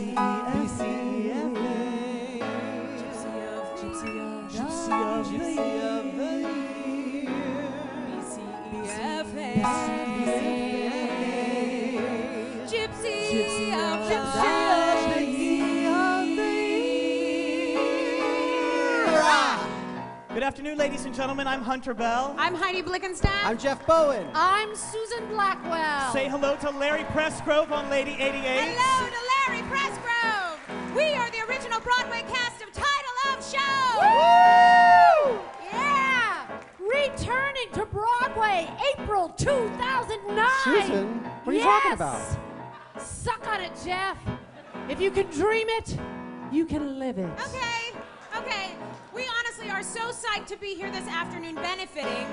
Gypsy of the Good afternoon, ladies and gentlemen. I'm Hunter Bell. I'm Heidi Blickenstaff. I'm Jeff Bowen. I'm Susan Blackwell. Say hello to Larry Pressgrove on Lady 88. Hello to Larry Pressgrove. We are the original Broadway cast of Title of Show. Woo! Yeah! Returning to Broadway, April 2009. Susan, what are you talking about? Suck on it, Jeff. If you can dream it, you can live it. Okay. We honestly are so psyched to be here this afternoon benefiting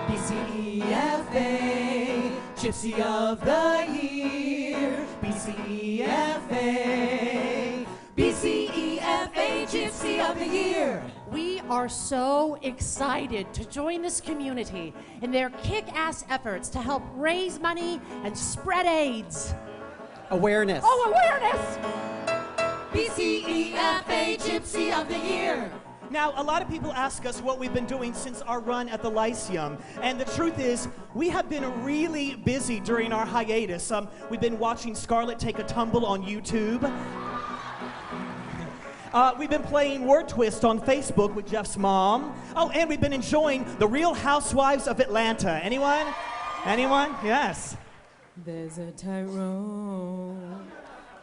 BCEFA, Gypsy of the Year. BCEFA, Gypsy of the Year. We are so excited to join this community in their kick-ass efforts to help raise money and spread AIDS. Awareness. Oh, awareness! BCEFA, Gypsy of the Year. Now, a lot of people ask us what we've been doing since our run at the Lyceum, and the truth is, we have been really busy during our hiatus. We've been watching Scarlett Take a Tumble on YouTube. We've been playing Word Twist on Facebook with Jeff's mom. Oh, and we've been enjoying The Real Housewives of Atlanta. Anyone? Anyone? Yes. There's a tightrope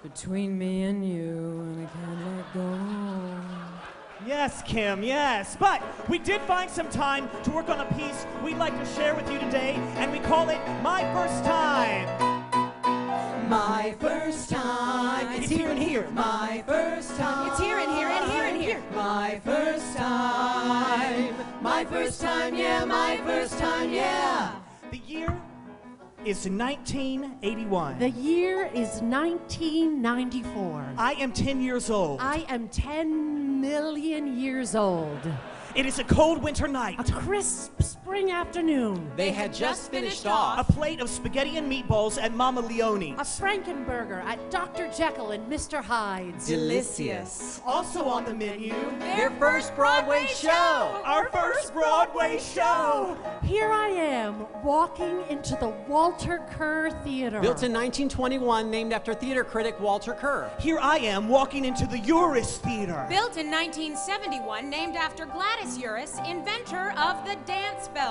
between me and you, and I can't let go. Yes, Kim, yes. But we did find some time to work on a piece we'd like to share with you today, and we call it My First Time. My first time. It's here and here. My first time. It's here and here and here and here. My first time. My first time, yeah, my first time, yeah. The year is 1981. The year is 1994. I am 10 years old. I am 10 million years old. It is a cold winter night. A crisp spring afternoon. They had just finished A off. plate of spaghetti and meatballs at Mama Leone's. A Frankenburger at Dr. Jekyll and Mr. Hyde's. Delicious. Also on the menu, Their first Broadway show. our first Broadway show. Here I am, walking into the Walter Kerr Theater. Built in 1921, named after theater critic Walter Kerr. Here I am walking into the Uris Theater. Built in 1971, named after Gladys Uris, inventor of the dance belt.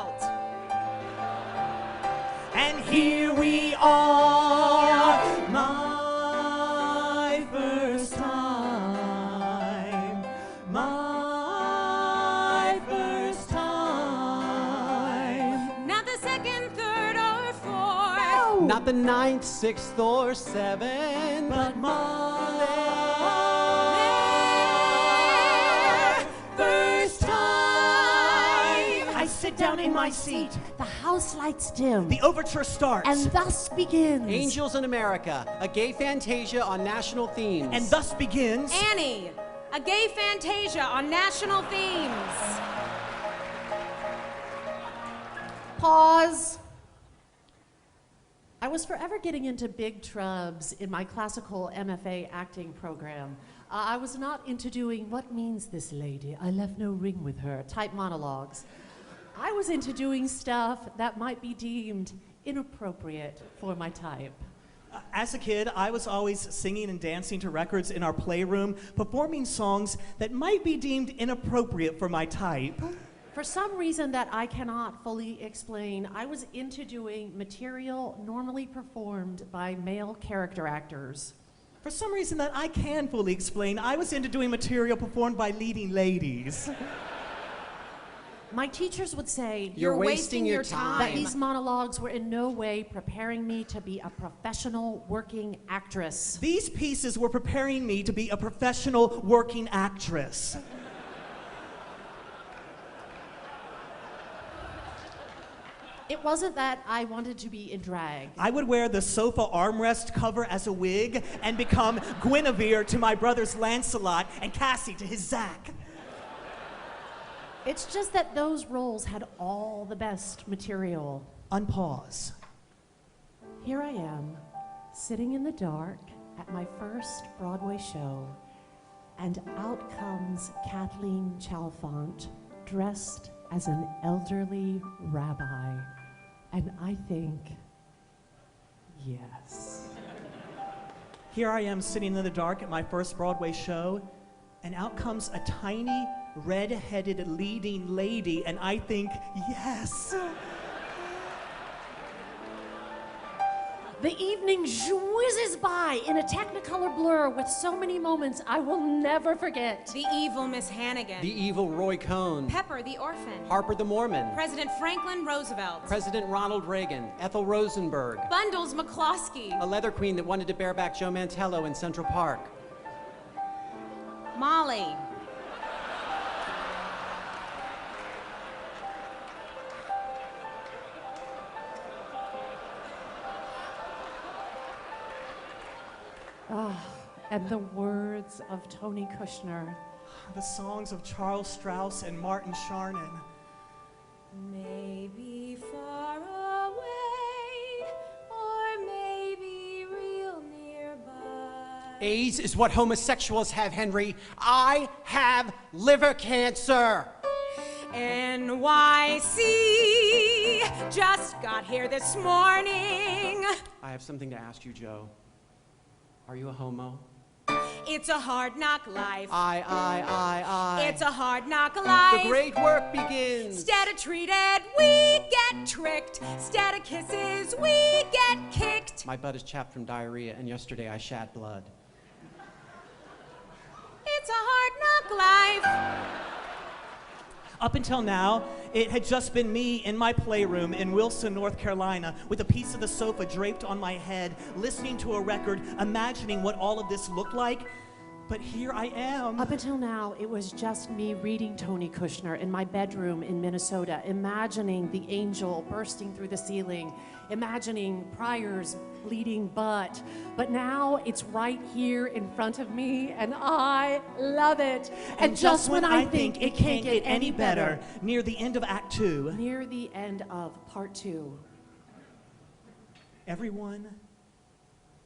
And here we are, my first time, my first time. Not the second, third, or fourth. No. Not the 9th, 6th, or 7th, But my first time. I sit down in my seat. The house lights dim. The overture starts. And thus begins. Angels in America, a gay fantasia on national themes. And thus begins Annie, a gay fantasia on national themes. Pause. I was forever getting into big trubs in my classical MFA acting program. I was not into doing "what means this lady? I left no ring with her" type monologues. I was into doing stuff that might be deemed inappropriate for my type. As a kid, I was always singing and dancing to records in our playroom, performing songs that might be deemed inappropriate for my type. For some reason that I cannot fully explain, I was into doing material normally performed by male character actors. For some reason that I can fully explain, I was into doing material performed by leading ladies. My teachers would say, You're wasting your time. that these monologues were in no way preparing me to be a professional working actress. These pieces were preparing me to be a professional working actress. It wasn't that I wanted to be in drag. I would wear the sofa armrest cover as a wig and become Guinevere to my brother's Lancelot and Cassie to his Zac. It's just that those roles had all the best material. Unpause. Here I am, sitting in the dark, at my first Broadway show, and out comes Kathleen Chalfant, dressed as an elderly rabbi. And I think, yes. Here I am sitting in the dark at my first Broadway show, and out comes a tiny, red-headed leading lady, and I think, yes. The evening whizzes by in a Technicolor blur with so many moments I will never forget. The evil Miss Hannigan. The evil Roy Cohn. Pepper the orphan. Harper the Mormon. President Franklin Roosevelt. President Ronald Reagan. Ethel Rosenberg. Bundles McCloskey. A leather queen that wanted to bear back Joe Mantello in Central Park. Molly. And the words of Tony Kushner. The songs of Charles Strauss and Martin Charnin. Maybe far away, or maybe real nearby. AIDS is what homosexuals have, Henry. I have liver cancer. NYC just got here this morning. I have something to ask you, Joe. Are you a homo? It's a hard knock life. I. It's a hard knock life. The great work begins. Instead of treated, we get tricked. Instead of kisses, we get kicked. My butt is chapped from diarrhea, and yesterday I shat blood. It's a hard knock life. Up until now, it had just been me in my playroom in Wilson, North Carolina, with a piece of the sofa draped on my head, listening to a record, imagining what all of this looked like. But here I am. Up until now, it was just me reading Tony Kushner in my bedroom in Minnesota, imagining the angel bursting through the ceiling, imagining Pryor's bleeding butt. But now it's right here in front of me, and I love it. And just when I think it can't get any better, near the end of Act 2, near the end of Part 2, everyone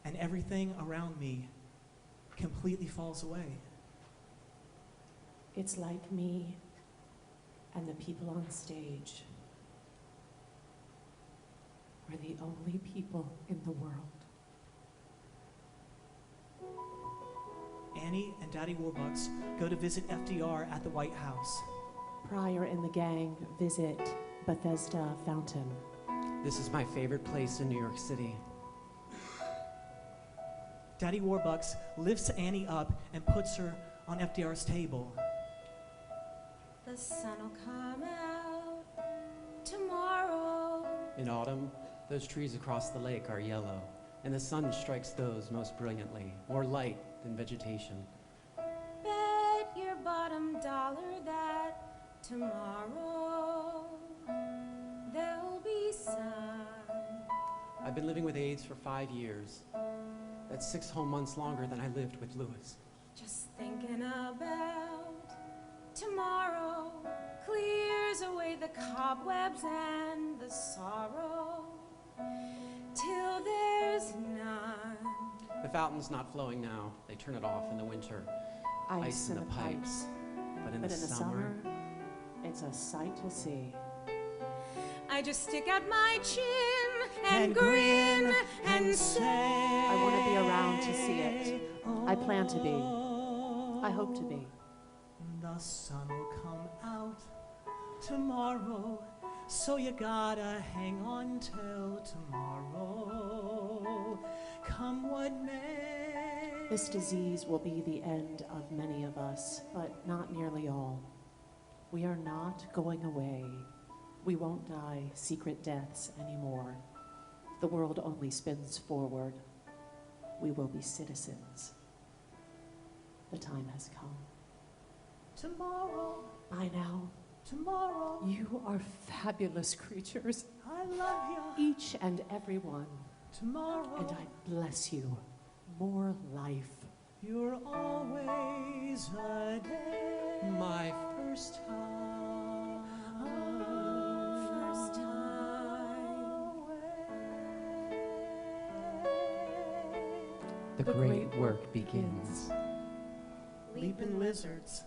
and everything around me completely falls away. it's like me and the people on stage are the only people in the world. Annie and Daddy Warbucks go to visit FDR at the White House. Pryor and the gang visit Bethesda Fountain. This is my favorite place in New York City. Daddy Warbucks lifts Annie up and puts her on FDR's table. The sun will come out tomorrow. In autumn, those trees across the lake are yellow, and the sun strikes those most brilliantly, more light than vegetation. Bet your bottom dollar that tomorrow there'll be sun. I've been living with AIDS for 5 years. That's 6 whole months longer than I lived with Lewis. Just thinking about tomorrow clears away the cobwebs and the sorrow till there's none. The fountain's not flowing now. They turn it off in the winter. Ice in the pipes. But in But the in the summer, it's a sight to see. I just stick out my chin and And grin grin and say I want to be around to see it. I plan to be. I hope to be. The sun will come out tomorrow, so you gotta hang on till tomorrow, come what may. This disease will be the end of many of us, but not nearly all. We are not going away. We won't die secret deaths anymore. The world only spins forward. We will be citizens. The time has come. Tomorrow, By now, tomorrow, you are fabulous creatures, I love you. each and every one, Tomorrow, and I bless you. More life. you're always a day. my first time. first time. the great work begins. Leaping lizards.